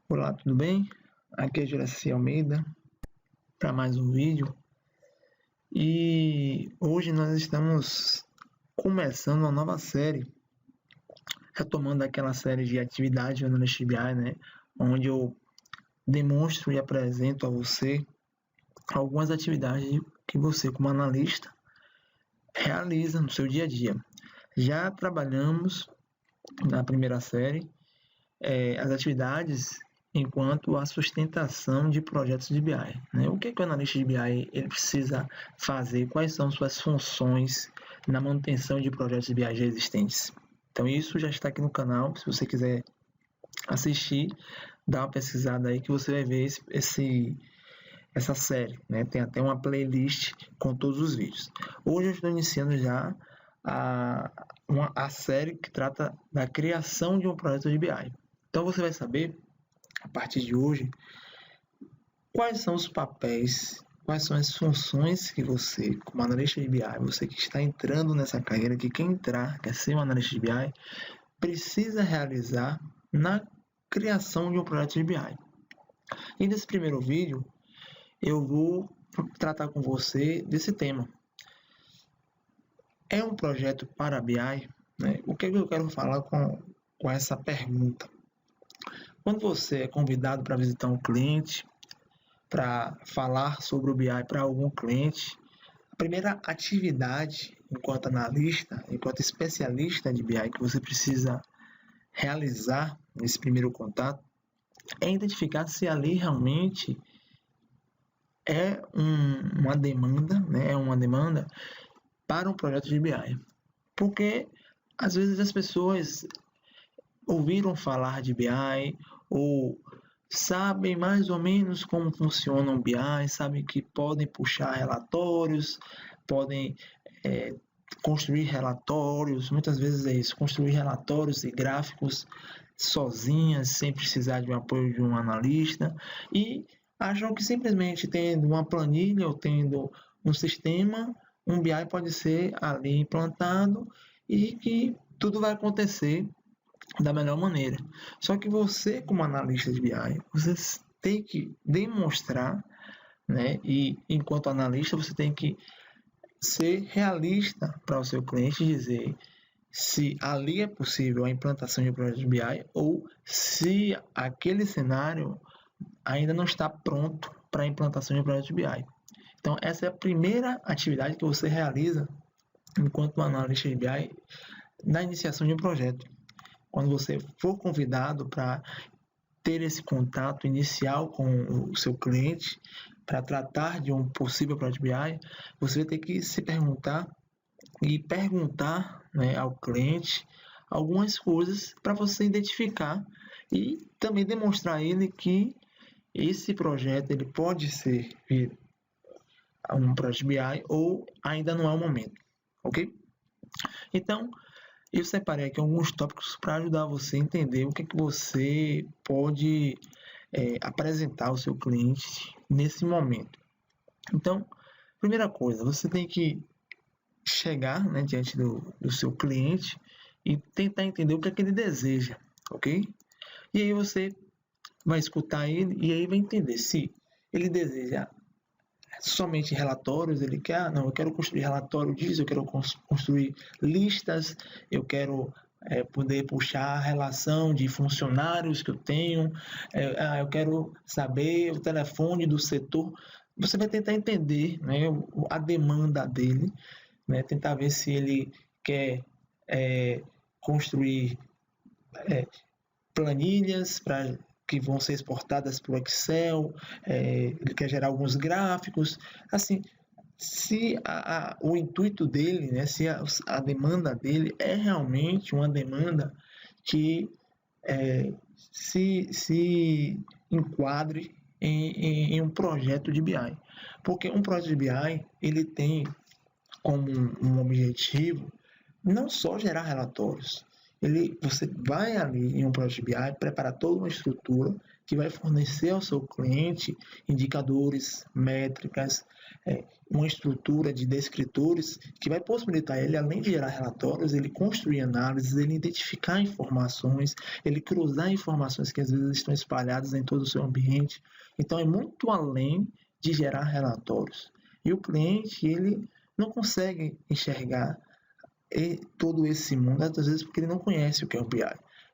Olá, tudo bem? Aqui é Juraci Almeida para mais um vídeo e hoje nós estamos começando uma nova série, retomando aquela série de atividade no BI, né? Onde eu demonstro e apresento a você algumas atividades que você, como analista, realiza no seu dia a dia. Já trabalhamos na primeira série as atividades enquanto a sustentação de projetos de BI. Né? O que o analista de BI ele precisa fazer? Quais são suas funções na manutenção de projetos de BI já existentes? Então isso já está aqui no canal. Se você quiser assistir, dá uma pesquisada aí que você vai ver essa série. Né? Tem até uma playlist com todos os vídeos. Hoje eu estou iniciando já a série que trata da criação de um projeto de BI. Então você vai saber, a partir de hoje, quais são os papéis, quais são as funções que você, como analista de BI, você que está entrando nessa carreira, que quer entrar, quer ser um analista de BI, precisa realizar na criação de um projeto de BI. E nesse primeiro vídeo, eu vou tratar com você desse tema. É um projeto para BI? Né? O que eu quero falar com essa pergunta? Quando você é convidado para visitar um cliente, para falar sobre o BI para algum cliente, a primeira atividade, enquanto analista, enquanto especialista de BI, que você precisa realizar nesse primeiro contato, é identificar se ali realmente é uma demanda, né? É uma demanda para um projeto de BI. Porque às vezes as pessoas ouviram falar de BI ou sabem mais ou menos como funciona o BI, sabem que podem puxar relatórios, podem construir relatórios, muitas vezes é isso, construir relatórios e gráficos sozinhas, sem precisar de um apoio de um analista, e acham que simplesmente tendo uma planilha ou tendo um sistema, um BI pode ser ali implantado e que tudo vai acontecer da melhor maneira. Só que você, como analista de BI, você tem que demonstrar, né? E enquanto analista, você tem que ser realista para o seu cliente e dizer se ali é possível a implantação de um projeto de BI ou se aquele cenário ainda não está pronto para a implantação de um projeto de BI. Então, essa é a primeira atividade que você realiza enquanto analista de BI na iniciação de um projeto. Quando você for convidado para ter esse contato inicial com o seu cliente, para tratar de um possível projeto BI, você vai ter que se perguntar e perguntar, né, ao cliente algumas coisas para você identificar e também demonstrar a ele que esse projeto ele pode ser um projeto BI ou ainda não é o momento, ok? Então, eu separei aqui alguns tópicos para ajudar você a entender o que você pode apresentar ao seu cliente nesse momento. Então, primeira coisa, você tem que chegar, né, diante do seu cliente e tentar entender o que ele deseja, ok? E aí você vai escutar ele e aí vai entender se ele deseja somente relatórios, ele quer, não, eu quero construir relatório disso, eu quero construir listas, eu quero poder puxar a relação de funcionários que eu tenho, eu quero saber o telefone do setor. Você vai tentar entender, né, a demanda dele, né, tentar ver se ele quer construir planilhas para que vão ser exportadas para o Excel, ele quer gerar alguns gráficos, assim, se o intuito dele, né, se a demanda dele é realmente uma demanda que se enquadre em um projeto de BI. Porque um projeto de BI, ele tem como um objetivo não só gerar relatórios, você vai ali em um projeto de BI preparar toda uma estrutura que vai fornecer ao seu cliente indicadores, métricas, uma estrutura de descritores que vai possibilitar ele, além de gerar relatórios, ele construir análises, ele identificar informações, ele cruzar informações que às vezes estão espalhadas em todo o seu ambiente. Então, é muito além de gerar relatórios. E o cliente, ele não consegue enxergar todo esse mundo, às vezes porque ele não conhece o que é o BI.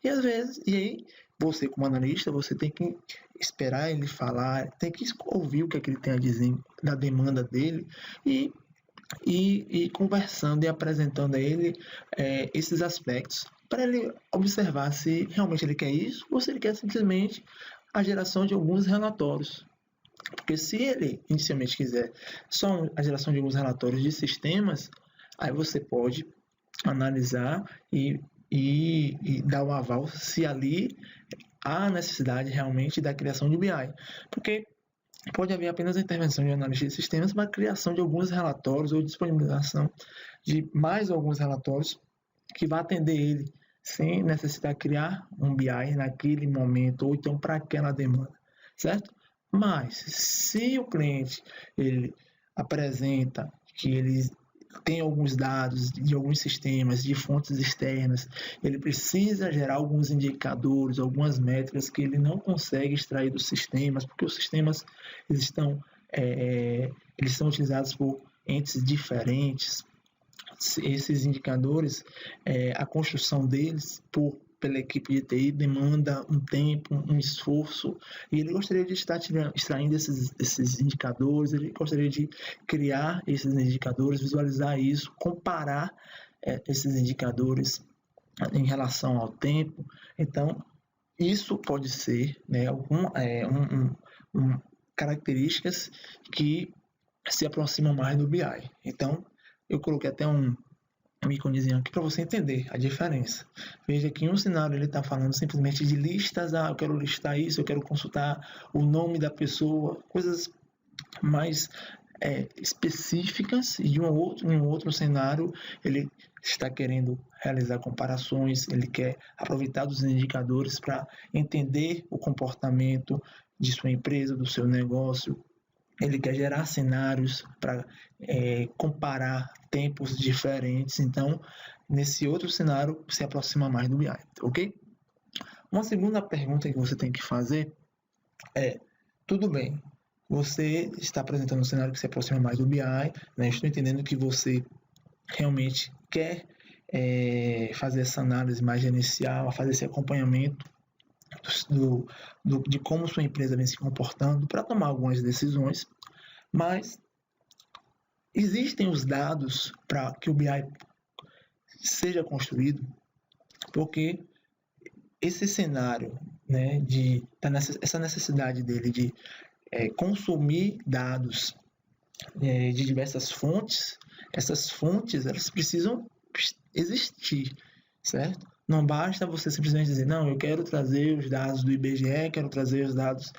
E aí, você como analista, você tem que esperar ele falar, tem que ouvir o que é que ele tem a dizer da demanda dele e conversando e apresentando a ele esses aspectos para ele observar se realmente ele quer isso ou se ele quer simplesmente a geração de alguns relatórios. Porque se ele inicialmente quiser só a geração de alguns relatórios de sistemas, aí você pode analisar e dar o aval se ali há necessidade realmente da criação de BI. Porque pode haver apenas a intervenção de análise de sistemas para a criação de alguns relatórios ou disponibilização de mais alguns relatórios que vai atender ele sem necessitar criar um BI naquele momento ou então para aquela demanda, certo? Mas se o cliente ele apresenta que ele tem alguns dados de alguns sistemas, de fontes externas, ele precisa gerar alguns indicadores, algumas métricas que ele não consegue extrair dos sistemas, porque os sistemas eles são utilizados por entes diferentes. Esses indicadores, a construção deles pela equipe de TI demanda um tempo, um esforço, e ele gostaria de estar extraindo esses indicadores, ele gostaria de criar esses indicadores, visualizar isso, comparar esses indicadores em relação ao tempo. Então, isso pode ser, né, características que se aproximam mais do BI. Então, eu coloquei até um íconezinho aqui para você entender a diferença. Veja que em um cenário ele está falando simplesmente de listas, eu quero listar isso, eu quero consultar o nome da pessoa, coisas mais específicas, e em um outro cenário ele está querendo realizar comparações, ele quer aproveitar dos indicadores para entender o comportamento de sua empresa, do seu negócio. Ele quer gerar cenários para comparar tempos diferentes. Então, nesse outro cenário, se aproxima mais do BI, ok? Uma segunda pergunta que você tem que fazer é: tudo bem, você está apresentando um cenário que se aproxima mais do BI, né? Estou entendendo que você realmente quer fazer essa análise mais gerencial, fazer esse acompanhamento de como sua empresa vem se comportando para tomar algumas decisões, mas existem os dados para que o BI seja construído, porque esse cenário, né, essa necessidade dele de consumir dados de diversas fontes, essas fontes elas precisam existir, certo? Não basta você simplesmente dizer, não, eu quero trazer os dados do IBGE, quero trazer os dados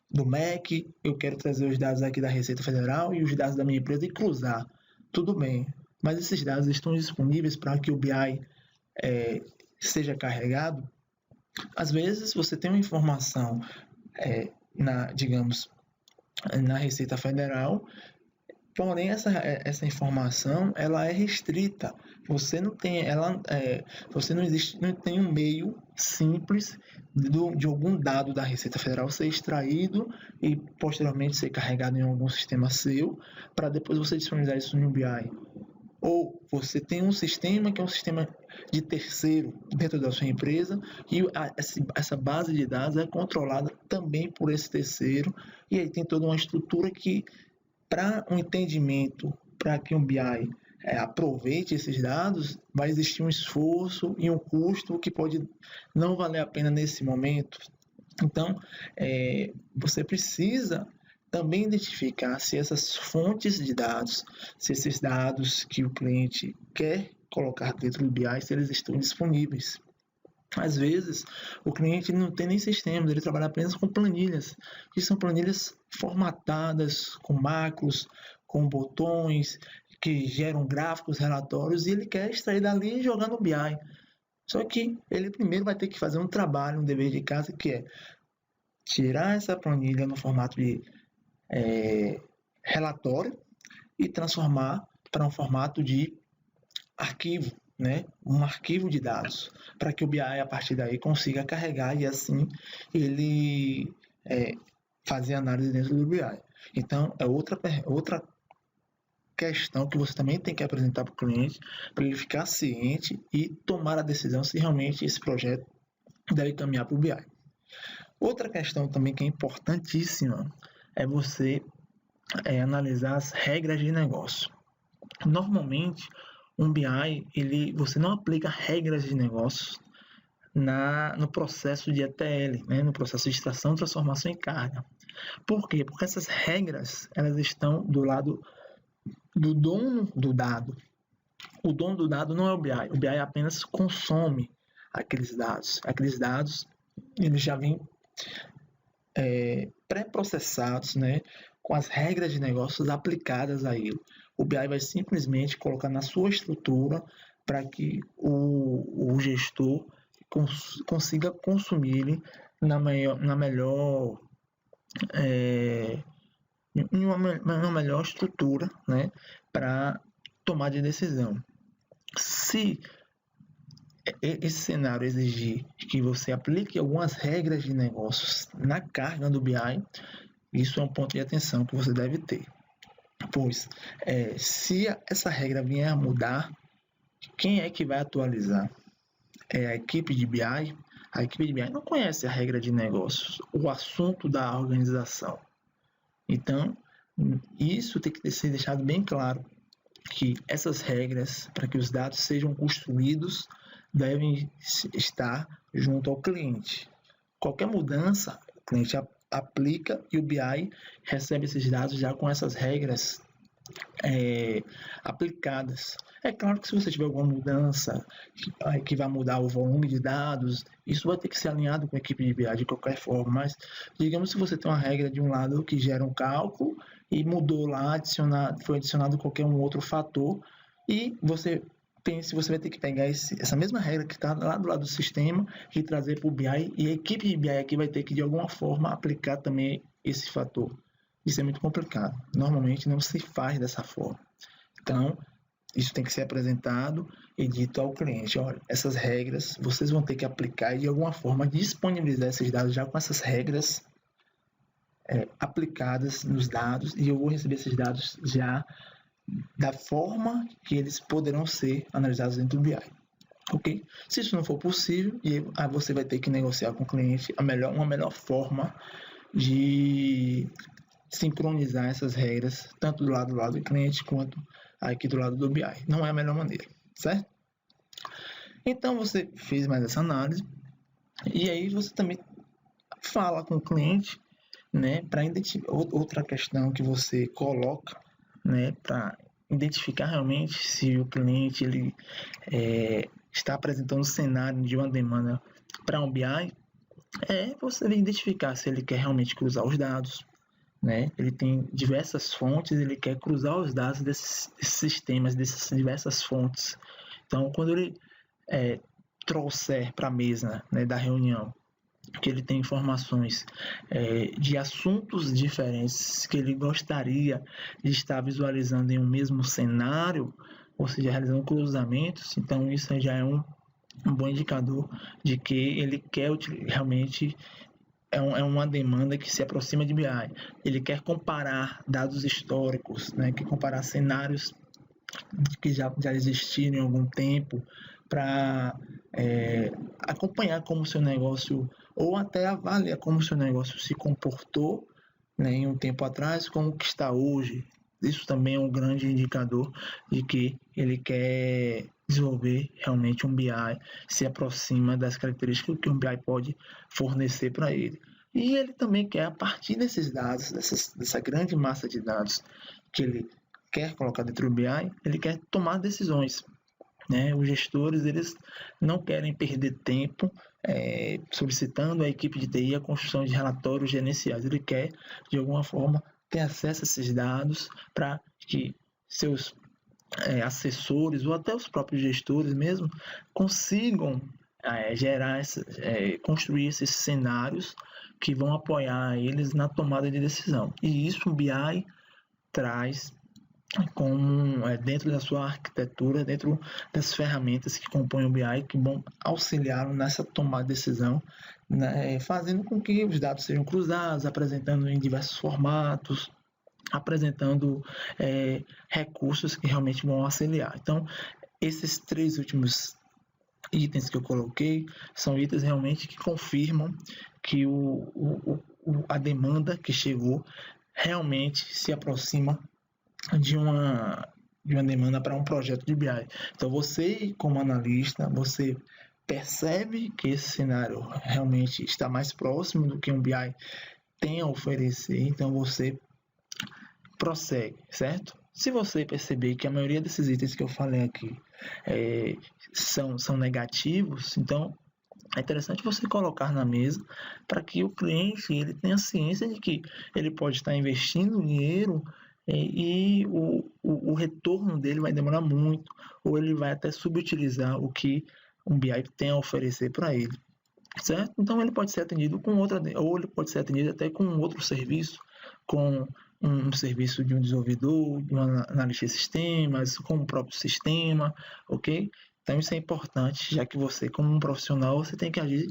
do MEC, eu quero trazer os dados aqui da Receita Federal e os dados da minha empresa e cruzar. Tudo bem, mas esses dados estão disponíveis para que o BI seja carregado? Às vezes você tem uma informação, digamos, na Receita Federal, porém essa informação ela é restrita. Você não tem não tem um meio simples de algum dado da Receita Federal ser extraído e posteriormente ser carregado em algum sistema seu para depois você disponibilizar isso no BI. Ou você tem um sistema que é um sistema de terceiro dentro da sua empresa e essa base de dados é controlada também por esse terceiro, e aí tem toda uma estrutura que, para um entendimento, para que um BI aproveite esses dados, vai existir um esforço e um custo que pode não valer a pena nesse momento. Então, você precisa também identificar se essas fontes de dados, se esses dados que o cliente quer colocar dentro do BI, se eles estão disponíveis. Às vezes, o cliente não tem nem sistemas, ele trabalha apenas com planilhas, que são planilhas formatadas, com macros, com botões, que geram gráficos, relatórios, e ele quer extrair dali e jogar no BI. Só que ele primeiro vai ter que fazer um trabalho, um dever de casa, que é tirar essa planilha no formato de relatório e transformar para um formato de arquivo, né? Um arquivo de dados, para que o BI a partir daí consiga carregar e assim ele fazer análise dentro do BI. Então é outra questão que você também tem que apresentar para o cliente, para ele ficar ciente e tomar a decisão se realmente esse projeto deve caminhar para o BI. Outra questão também que é importantíssima é você analisar as regras de negócio. Normalmente, um BI, você não aplica regras de negócio no processo de ETL, né? No processo de extração, transformação e carga. Por quê? Porque essas regras elas estão do lado do dono do dado. O dono do dado não é o BI. O BI apenas consome aqueles dados. Aqueles dados eles já vêm pré-processados, né, com as regras de negócios aplicadas a ele. O BI vai simplesmente colocar na sua estrutura para que o gestor consiga consumir ele na melhor estrutura, né, para tomar de decisão. Se esse cenário exigir que você aplique algumas regras de negócios na carga do BI, isso é um ponto de atenção que você deve ter. Pois, se essa regra vier a mudar, quem é que vai atualizar? É a equipe de BI? A equipe de BI não conhece a regra de negócios, o assunto da organização. Então, isso tem que ser deixado bem claro, que essas regras, para que os dados sejam construídos, devem estar junto ao cliente. Qualquer mudança, o cliente aplica e o BI recebe esses dados já com essas regras aplicadas. É claro que se você tiver alguma mudança que vai mudar o volume de dados, isso vai ter que ser alinhado com a equipe de BI de qualquer forma, mas digamos se você tem uma regra de um lado que gera um cálculo e mudou lá, foi adicionado qualquer um outro fator e você vai ter que pegar essa mesma regra que está lá do lado do sistema e trazer para o BI e a equipe de BI aqui vai ter que de alguma forma aplicar também esse fator. Isso é muito complicado. Normalmente não se faz dessa forma. Então, isso tem que ser apresentado e dito ao cliente. Olha, essas regras vocês vão ter que aplicar e de alguma forma disponibilizar esses dados já com essas regras aplicadas nos dados e eu vou receber esses dados já da forma que eles poderão ser analisados dentro do BI. Ok? Se isso não for possível, aí você vai ter que negociar com o cliente uma melhor forma de sincronizar essas regras, tanto do lado do cliente quanto aqui do lado do BI. Não é a melhor maneira, certo? Então você fez mais essa análise e aí você também fala com o cliente, né, para identificar outra questão que você coloca, né, para identificar realmente se o cliente ele está apresentando um cenário de uma demanda para um BI, você vai identificar se ele quer realmente cruzar os dados, né? Ele tem diversas fontes, ele quer cruzar os dados desses sistemas, dessas diversas fontes. Então, quando ele trouxer para a mesa, né, da reunião que ele tem informações de assuntos diferentes que ele gostaria de estar visualizando em um mesmo cenário, ou seja, realizando cruzamentos, então isso já é um bom indicador de que ele quer realmente é uma demanda que se aproxima de BI. Ele quer comparar dados históricos, né, quer comparar cenários que já existiram em algum tempo para acompanhar como o seu negócio ou até avaliar como o seu negócio se comportou, né, em um tempo atrás, como que está hoje. Isso também é um grande indicador de que ele quer desenvolver realmente um BI, se aproxima das características que um BI pode fornecer para ele. E ele também quer, a partir desses dados, dessa grande massa de dados que ele quer colocar dentro do BI, ele quer tomar decisões. Né? Os gestores eles não querem perder tempo solicitando à equipe de TI a construção de relatórios gerenciais. Ele quer, de alguma forma, ter acesso a esses dados para que seus assessores ou até os próprios gestores mesmo consigam construir esses cenários que vão apoiar eles na tomada de decisão. E isso o BI traz como dentro da sua arquitetura, dentro das ferramentas que compõem o BI, que vão auxiliar nessa tomada de decisão, né, fazendo com que os dados sejam cruzados, apresentando em diversos formatos, apresentando recursos que realmente vão auxiliar. Então, esses 3 últimos itens que eu coloquei são itens realmente que confirmam que a demanda que chegou realmente se aproxima de uma demanda para um projeto de BI. Então, você, como analista, você percebe que esse cenário realmente está mais próximo do que um BI tem a oferecer, então você prossegue, certo? Se você perceber que a maioria desses itens que eu falei aqui são negativos, então é interessante você colocar na mesa para que o cliente ele tenha ciência de que ele pode estar investindo dinheiro e o retorno dele vai demorar muito, ou ele vai até subutilizar o que um BI tem a oferecer para ele, certo? Então ele pode ser atendido com outra, ou ele pode ser atendido até com outro serviço, com um serviço de um desenvolvedor, de um analista de sistemas, com o próprio sistema, ok? Então isso é importante, já que você, como um profissional, você tem que agir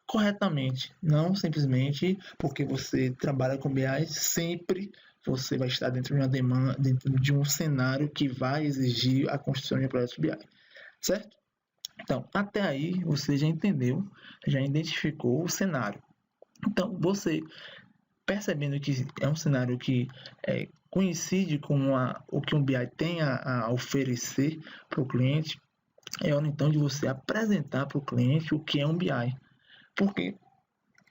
corretamente, não simplesmente porque você trabalha com BI, sempre você vai estar dentro de uma demanda, dentro de um cenário que vai exigir a construção de um projeto BI, certo? Então, até aí você já entendeu, já identificou o cenário. Então, você percebendo que é um cenário que coincide com o que um BI tem a oferecer para o cliente, é hora então de você apresentar para o cliente o que é um BI. Porque,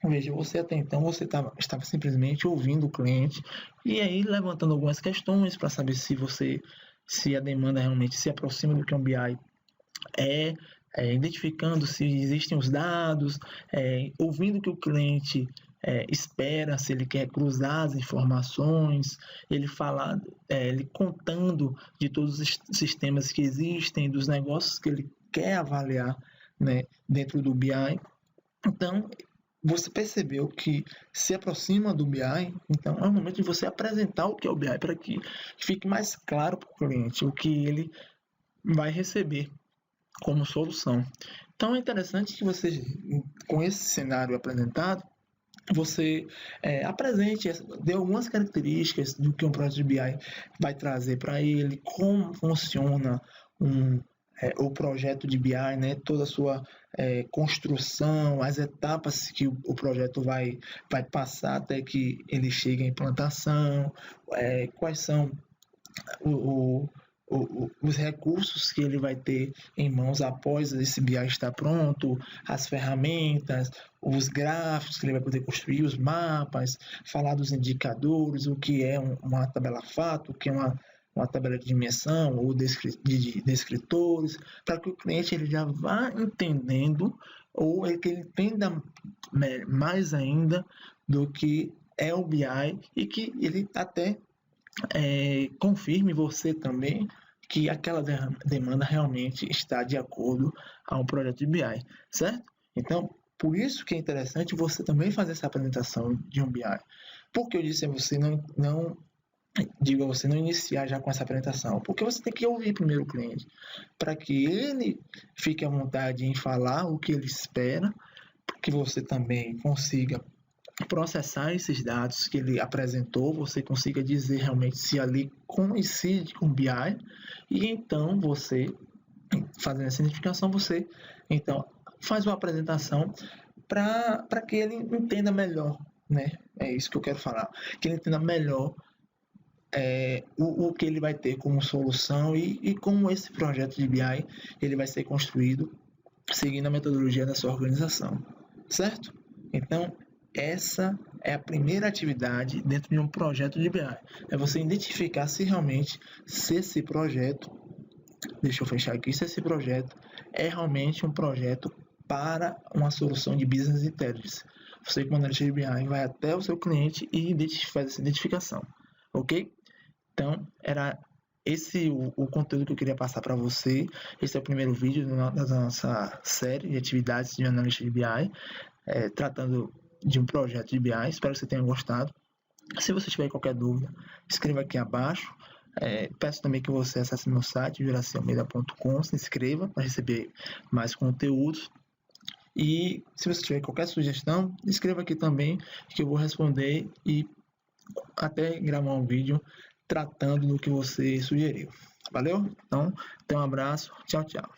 veja, você até então você estava simplesmente ouvindo o cliente e aí levantando algumas questões para saber se a demanda realmente se aproxima do que um BI identificando se existem os dados, ouvindo o que o cliente espera, se ele quer cruzar as informações, ele contando de todos os sistemas que existem, dos negócios que ele quer avaliar, né, dentro do BI. Então, você percebeu que se aproxima do BI, então é o momento de você apresentar o que é o BI para que fique mais claro para o cliente o que ele vai receber como solução. Então é interessante que você, com esse cenário apresentado, você apresente, dê algumas características do que um projeto de BI vai trazer para ele, como funciona o projeto de BI, né, toda a sua construção, as etapas que o projeto vai passar até que ele chegue à implantação, quais são os recursos que ele vai ter em mãos após esse BI estar pronto, as ferramentas, os gráficos que ele vai poder construir, os mapas, falar dos indicadores, o que é uma tabela fato, o que é uma tabela de dimensão ou de descritores, para que o cliente ele já vá entendendo ou que ele entenda mais ainda do que é o BI e que ele até confirme você também que aquela demanda realmente está de acordo a um projeto de BI, certo? Então, por isso que é interessante você também fazer essa apresentação de um BI. Porque eu disse a você não digo a você não iniciar já com essa apresentação, porque você tem que ouvir primeiro o cliente, para que ele fique à vontade em falar o que ele espera, que você também consiga processar esses dados que ele apresentou, você consiga dizer realmente se ali coincide com o BI, e então você, fazendo essa identificação, você então faz uma apresentação para que ele entenda melhor, né? É isso que eu quero falar, que ele entenda melhor o que ele vai ter como solução e como esse projeto de BI ele vai ser construído seguindo a metodologia da sua organização, certo? Então, essa é a primeira atividade dentro de um projeto de BI. É você identificar se realmente, se esse projeto, deixa eu fechar aqui, se esse projeto é realmente um projeto para uma solução de Business Intelligence. Você, como analista de BI, vai até o seu cliente e faz essa identificação, ok? Então, era esse o conteúdo que eu queria passar para você. Esse é o primeiro vídeo da nossa série de atividades de analista de BI, tratando de um projeto de BI. Espero que você tenha gostado. Se você tiver qualquer dúvida, escreva aqui abaixo. Peço também que você acesse meu site, juracialmeida.com, se inscreva para receber mais conteúdos. E se você tiver qualquer sugestão, escreva aqui também, que eu vou responder e até gravar um vídeo tratando do que você sugeriu. Valeu? Então, um abraço. Tchau, tchau.